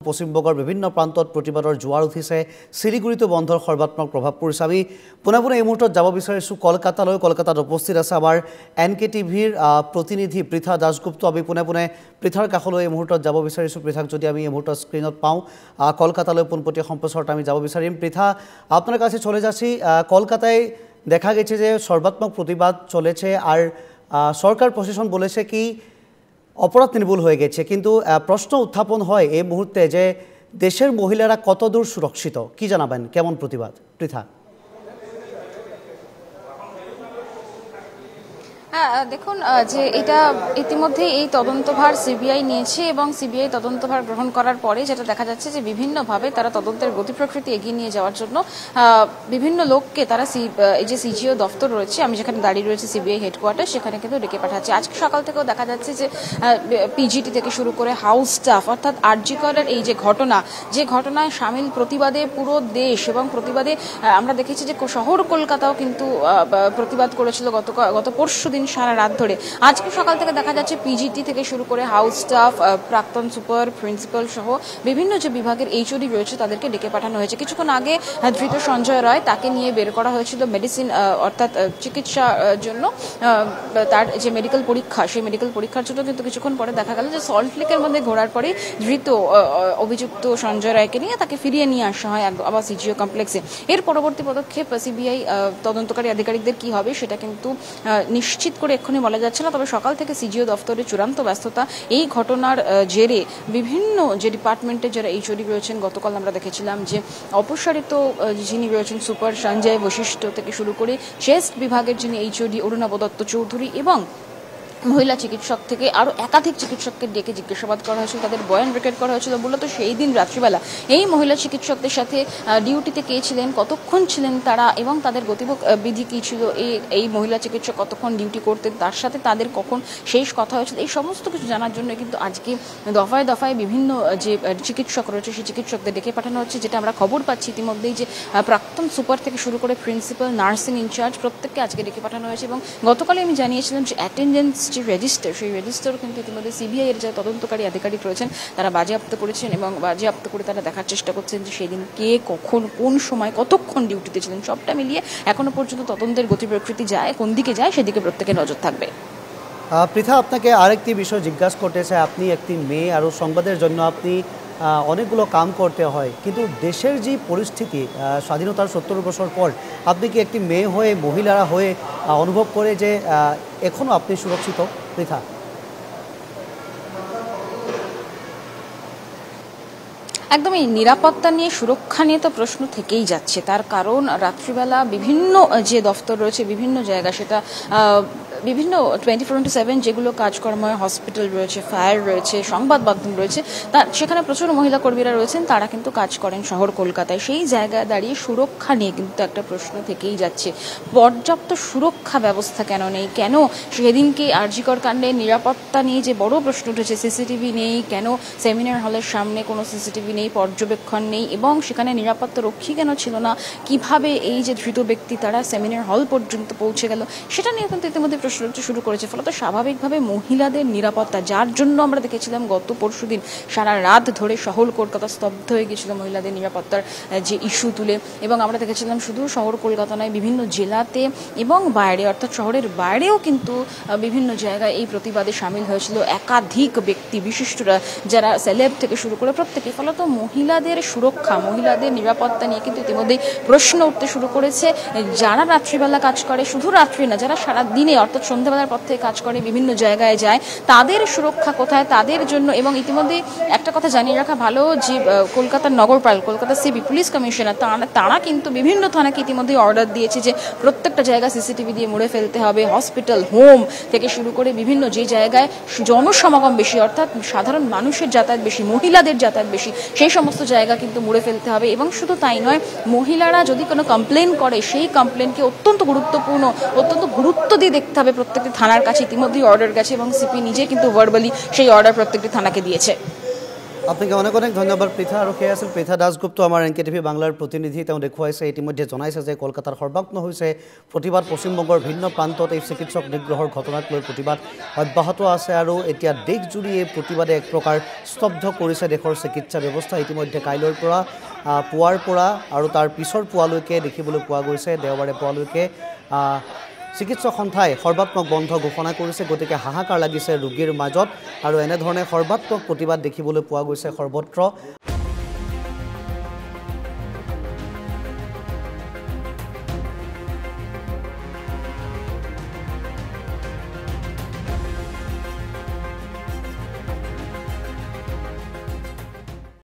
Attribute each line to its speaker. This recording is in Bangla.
Speaker 1: পশ্চিমবঙ্গৰ বিভিন্ন প্ৰান্তত প্ৰতিবাদৰ জোৱাৰ উঠিছে শিলিগুড়িতো বন্ধৰ সৰ্বাত্মক প্ৰভাৱ পৰিছে আমি পুনে এই মুহূৰ্তত যাব বিচাৰিছোঁ কলকাতালৈ কলকাতাত উপস্থিত আছে আমাৰ NKTVৰ প্ৰতিনিধি পৃথা দাসগুপ্ত আমি পুনে পৃথাৰ কাষলৈ এই মুহূৰ্তত যাব বিচাৰিছোঁ পৃথাক যদি আমি এই মুহূৰ্তত স্ক্ৰিনত পাওঁ কলকাতালৈ পোনপটীয়া সম্প্ৰচাৰত আমি যাব বিচাৰিম পৃথা আপনার কাছে চলে যাচ্ছি কলকাতায় দেখা গেছে যে সর্বাত্মক প্রতিবাদ চলেছে আর সরকার প্রশাসন বলেছে কি অপরাধ নির্ভুল হয়ে গেছে কিন্তু প্রশ্ন উত্থাপন হয় এই মুহূর্তে যে দেশের মহিলারা কতদূর সুরক্ষিত কি জানাবেন কেমন প্রতিবাদ পৃথা
Speaker 2: দেখুন যে এটা ইতিমধ্যে এই তদন্তভার সিবিআই নিয়েছে এবং সিবিআই তদন্তভার গ্রহণ করার পরে যেটা দেখা যাচ্ছে যে বিভিন্নভাবে তারা তদন্তের গতি প্রকৃতি এগিয়ে নিয়ে যাওয়ার জন্য বিভিন্ন লোককে তারা এই যে সিজিও দপ্তর রয়েছে আমি যেখানে দাঁড়িয়ে রয়েছে সিবিআই হেডকোয়ার্টার সেখানে কিন্তু ডেকে পাঠাচ্ছে আজকে সকাল থেকেও দেখা যাচ্ছে যে পিজিটি থেকে শুরু করে হাউস স্টাফ অর্থাৎ আরজি করের এই যে ঘটনায় সামিল প্রতিবাদে পুরো দেশ এবং প্রতিবাদে আমরা দেখেছি যে শহর কলকাতাও কিন্তু প্রতিবাদ করেছিল গত পরশু দিন সারা রাত ধরে আজকে সকাল থেকে দেখা যাচ্ছে পিজিটি থেকে শুরু করে হাউস স্টাফ প্রাক্তন সুপার প্রিন্সিপাল সহ বিভিন্ন যে বিভাগের এইচওডি রয়েছে তাদেরকে ডেকে পাঠানো হয়েছে কিছুক্ষণ আগে ধৃত সঞ্জয় রায় তাকে নিয়ে বের করা হয়েছিল মেডিসিন অর্থাৎ চিকিৎসার জন্য তার যে মেডিকেল পরীক্ষা সেই মেডিকেল পরীক্ষার জন্য কিন্তু কিছুক্ষণ পরে দেখা গেল যে সল্টলেকের মধ্যে ঘোরার পরে ধৃত অভিযুক্ত সঞ্জয় রায়কে নিয়ে তাকে ফিরিয়ে নিয়ে আসা হয় আবার সিজিও কমপ্লেক্সে এর পরবর্তী পদক্ষেপ সিবিআই তদন্তকারী আধিকারিকদের কি হবে সেটা কিন্তু নিশ্চিত করে এক্ষুনি বলা যাচ্ছে না তবে সকাল থেকে সিজিও দফতরে চূড়ান্ত ব্যস্ততা এই ঘটনার জেরে বিভিন্ন যে ডিপার্টমেন্টের যারা এইচওডি রয়েছেন গতকাল আমরা দেখেছিলাম যে অপসারিত যিনি রয়েছেন সুপার সঞ্জয় বশিষ্ঠ থেকে শুরু করে চেস্ট বিভাগের যিনি এইচওডি অরুণাভ দত্ত চৌধুরী এবং মহিলা চিকিৎসক থেকে আরও একাধিক চিকিৎসককে ডেকে জিজ্ঞাসাবাদ করা হয়েছিল তাদের বয়ান রেকর্ড করা হয়েছিল মূলত সেই দিন রাত্রিবেলা এই মহিলা চিকিৎসকদের সাথে ডিউটিতে কে ছিলেন কতক্ষণ ছিলেন তারা এবং তাদের গতিবিধি কী ছিল এই মহিলা চিকিৎসক কতক্ষণ ডিউটি করতেন তার সাথে তাদের কখন শেষ কথা হয়েছিল এই সমস্ত কিছু জানার জন্য কিন্তু আজকে দফায় দফায় বিভিন্ন যে চিকিৎসক রয়েছে সেই চিকিৎসকদের ডেকে পাঠানো হচ্ছে যেটা আমরা খবর পাচ্ছি ইতিমধ্যেই যে প্রাক্তন সুপার থেকে শুরু করে প্রিন্সিপাল নার্সিং ইনচার্জ প্রত্যেককে আজকে ডেকে পাঠানো হয়েছে এবং গতকালে আমি জানিয়েছিলাম যে অ্যাটেন্ডেন্স যে রেজিস্টার সেই রেজিস্টারও কিন্তু ইতিমধ্যে সিবিআই এর যে তদন্তকারী আধিকারিক রয়েছেন তারা বাজেয়াপ্ত করেছেন এবং বাজেয়াপ্ত করে তারা দেখার চেষ্টা করছেন যে সেদিন কে কখন কোন সময় কতক্ষণ ডিউটিতে ছিলেন সবটা মিলিয়ে এখনো পর্যন্ত তদন্তের গতি প্রকৃতি যায় কোন দিকে যায় সেদিকে প্রত্যেকে নজর থাকবে
Speaker 1: পৃথা আপনাকে আরেকটি বিষয় জিজ্ঞাসা করতে চাই আপনি একটি মেয়ে আর সংবাদের জন্য আপনি অনেকগুলো কাম করতে হয় কিন্তু দেশের যে পরিস্থিতি স্বাধীনতার ৭০ বছর পর আপনি কি একটি মেয়ে হয়ে মহিলারা হয়ে অনুভব করে যে এখনও আপনি সুরক্ষিত পৃথা
Speaker 2: একদমই নিরাপত্তা নিয়ে সুরক্ষা নিয়ে তো প্রশ্ন থেকেই যাচ্ছে তার কারণ রাত্রিবেলা বিভিন্ন যে দফতর রয়েছে বিভিন্ন জায়গা সেটা বিভিন্ন 24/7 যেগুলো কাজকর্ম হসপিটাল রয়েছে ফায়ার রয়েছে সংবাদ মাধ্যম রয়েছে সেখানে প্রচুর মহিলা কর্মীরা রয়েছেন তারা কিন্তু কাজ করেন শহর কলকাতায় সেই জায়গায় দাঁড়িয়ে সুরক্ষা নিয়ে কিন্তু একটা প্রশ্ন থেকেই যাচ্ছে পর্যাপ্ত সুরক্ষা ব্যবস্থা কেন নেই কেন সেদিনকে আরজিকর কাণ্ডে নিরাপত্তা নিয়ে যে বড় প্রশ্ন উঠেছে সিসিটিভি নেই কেন সেমিনার হলের সামনে কোনো সিসিটিভি নেই পর্যবেক্ষণ নেই এবং সেখানে নিরাপত্তা রক্ষী কেন ছিল না কিভাবে এই যে ধৃত ব্যক্তি তারা সেমিনার হল পর্যন্ত পৌঁছে গেল সেটা নিয়ে কিন্তু ইতিমধ্যে প্রশ্ন শুরু করেছে ফলত স্বাভাবিকভাবে মহিলাদের নিরাপত্তা যার জন্য আমরা দেখেছিলাম গত পরশুদিন সারা রাত ধরে শহর কলকাতা স্তব্ধ হয়ে গিয়েছিল মহিলাদের নিরাপত্তার যে ইস্যু তুলে এবং আমরা দেখেছিলাম শুধু শহর কলকাতা নয় বিভিন্ন জেলাতে এবং বাইরে অর্থাৎ শহরের বাইরেও কিন্তু বিভিন্ন জায়গায় এই প্রতিবাদে সামিল হয়েছিল একাধিক ব্যক্তি বিশিষ্টরা যারা সেলেব থেকে শুরু করে প্রত্যেকে ফলত মহিলাদের সুরক্ষা মহিলাদের নিরাপত্তা নিয়ে কিন্তু ইতিমধ্যেই প্রশ্ন উঠতে শুরু করেছে যারা রাত্রিবেলা কাজ করে শুধু রাত্রি না যারা সারা দিনে অর্থাৎ সন্ধ্যাবেলার পর থেকে কাজ করে বিভিন্ন জায়গায় যায় তাদের সুরক্ষা কোথায় তাদের জন্য এবং ইতিমধ্যে একটা কথা জানিয়ে রাখা ভালো যে কলকাতার নগরপাল কলকাতা সিবি পুলিশ কমিশনার তারা কিন্তু বিভিন্ন থানাকে ইতিমধ্যে অর্ডার দিয়েছে যে প্রত্যেকটা জায়গা সিসিটিভি দিয়ে মুড়ে ফেলতে হবে হসপিটাল হোম থেকে শুরু করে বিভিন্ন যে জায়গায় জনসমাগম বেশি অর্থাৎ সাধারণ মানুষের যাতায়াত বেশি মহিলাদের যাতায়াত বেশি সেই সমস্ত জায়গা কিন্তু মুড়ে ফেলতে হবে এবং শুধু তাই নয় মহিলারা যদি কোনো কমপ্লেন করে সেই কমপ্লেনকে অত্যন্ত গুরুত্বপূর্ণ অত্যন্ত গুরুত্ব দিয়ে দেখতে হবে প্রত্যেকটি থানার কাছে ইতিমধ্যেই অর্ডার গেছে এবং সিপি নিজে কিন্তু ভার্বালি সেই অর্ডার প্রত্যেকটি থানাকে দিয়েছে
Speaker 1: আপোনাক অনেক অনেক ধন্যবাদ পৃথা। আৰু সেয়া আছিল পৃথা দাসগুপ্ত, আমাৰ NKTV বাংলাৰ প্ৰতিনিধি। তেওঁ দেখুৱাইছে, ইতিমধ্যে জনাইছে যে কলকাতাৰ সৰ্বাত্ম হৈছে প্ৰতিবাদ। পশ্চিমবংগৰ ভিন্ন প্ৰান্তত এই চিকিৎসক নিগ্ৰহৰ ঘটনাক লৈ প্ৰতিবাদ অব্যাহত আছে আৰু এতিয়া দেশজুৰি এই প্ৰতিবাদে এক প্ৰকাৰ স্তব্ধ কৰিছে দেশৰ চিকিৎসা ব্যৱস্থা। ইতিমধ্যে কাইলৈৰ পৰা পুৱাৰ পৰা আৰু তাৰ পিছৰ পুৱালৈকে দেখিবলৈ পোৱা গৈছে, দেওবাৰে পুৱালৈকে চিকিৎসক সন্থাই সৰ্বাত্মক বন্ধ ঘোষণা কৰিছে। গতিকে হাহাকাৰ লাগিছে ৰোগীৰ মাজত আৰু এনেধৰণে সৰ্বাত্মক প্ৰতিবাদ দেখিবলৈ পোৱা গৈছে সৰ্বত্ৰ।